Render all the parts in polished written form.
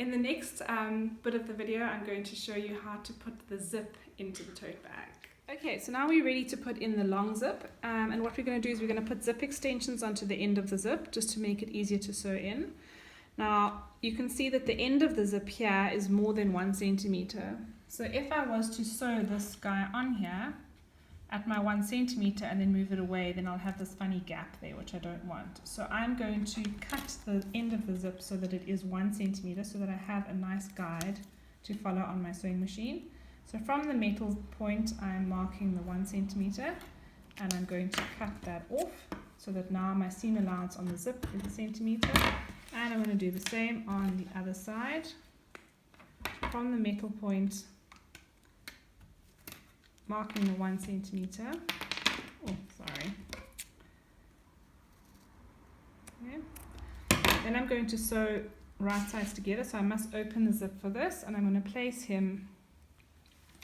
In the next bit of the video, I'm going to show you how to put the zip into the tote bag. Okay, so now we're ready to put in the long zip, and what we're going to do is we're going to put zip extensions onto the end of the zip just to make it easier to sew in. Now you can see that the end of the zip here is more than 1 centimeter. So if I was to sew this guy on here at my 1 centimeter and then move it away, then I'll have this funny gap there, which I don't want. So I'm going to cut the end of the zip so that it is 1 centimeter so that I have a nice guide to follow on my sewing machine. So from the metal point, I'm marking the 1 centimeter and I'm going to cut that off so that now my seam allowance on the zip is 1 centimeter. And I'm going to do the same on the other side. From the metal point, marking the 1 centimeter. Oh, sorry. Okay. Then I'm going to sew right sides together. So I must open the zip for this, and I'm going to place him,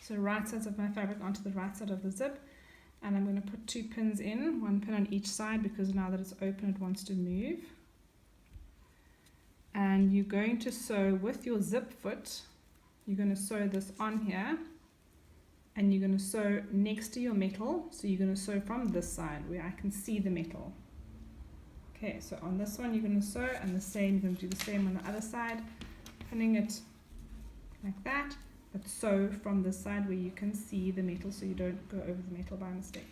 so right sides of my fabric onto the right side of the zip, and I'm going to put 2 pins in, 1 pin on each side because now that it's open it wants to move. And you're going to sew with your zip foot, you're going to sew this on here, and you're going to sew next to your metal, so you're going to sew from this side where I can see the metal. Okay, so on this one you're going to sew, and the same, you're going to do the same on the other side, pinning it like that. But sew from this side where you can see the metal so you don't go over the metal by mistake.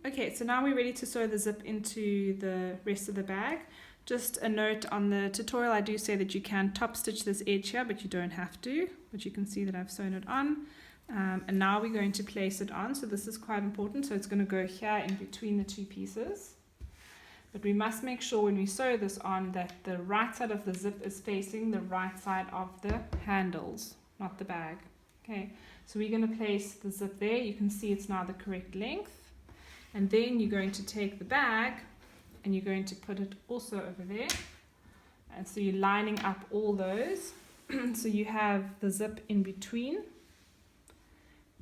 Okay, so now we're ready to sew the zip into the rest of the bag. Just a note, on the tutorial I do say that you can top stitch this edge here, but you don't have to. But you can see that I've sewn it on. And now we're going to place it on. So this is quite important. So it's going to go here in between the 2 pieces. But we must make sure when we sew this on that the right side of the zip is facing the right side of the handles, not the bag. Okay, so we're going to place the zip there. You can see it's now the correct length. And then you're going to take the bag and you're going to put it also over there. And so you're lining up all those. So you have the zip in between.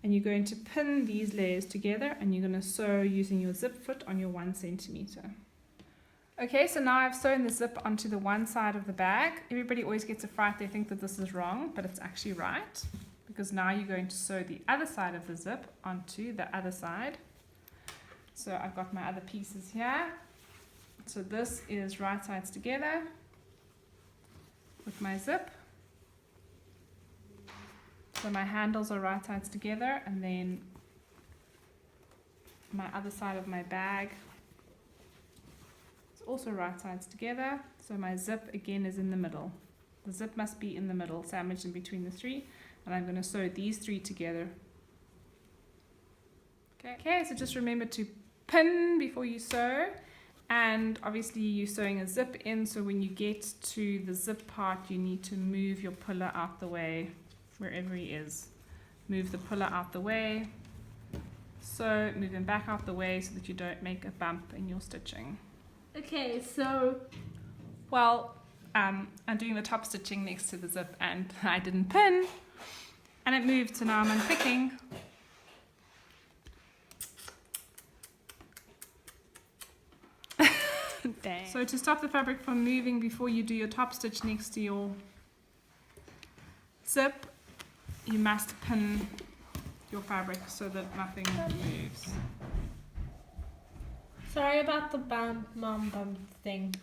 And you're going to pin these layers together and you're going to sew using your zip foot on your 1 centimeter. Okay, so now I've sewn the zip onto the one side of the bag. Everybody always gets a fright, they think that this is wrong, but it's actually right. Because now you're going to sew the other side of the zip onto the other side. So I've got my other pieces here. So this is right sides together with my zip. So my handles are right sides together, and then my other side of my bag is also right sides together. So my zip again is in the middle. The zip must be in the middle, sandwiched in between the 3, and I'm going to sew these 3 together. Okay, so just remember to pin before you sew. And obviously you're sewing a zip in, so when you get to the zip part, you need to move your puller out the way, wherever he is. Move the puller out the way. So move him back out the way so that you don't make a bump in your stitching. Okay, so, well, I'm doing the top stitching next to the zip and I didn't pin. And it moved, so now I'm unpicking. dang. So to stop the fabric from moving before you do your top stitch next to your zip, you must pin your fabric so that nothing moves. Sorry about the mom bump thing.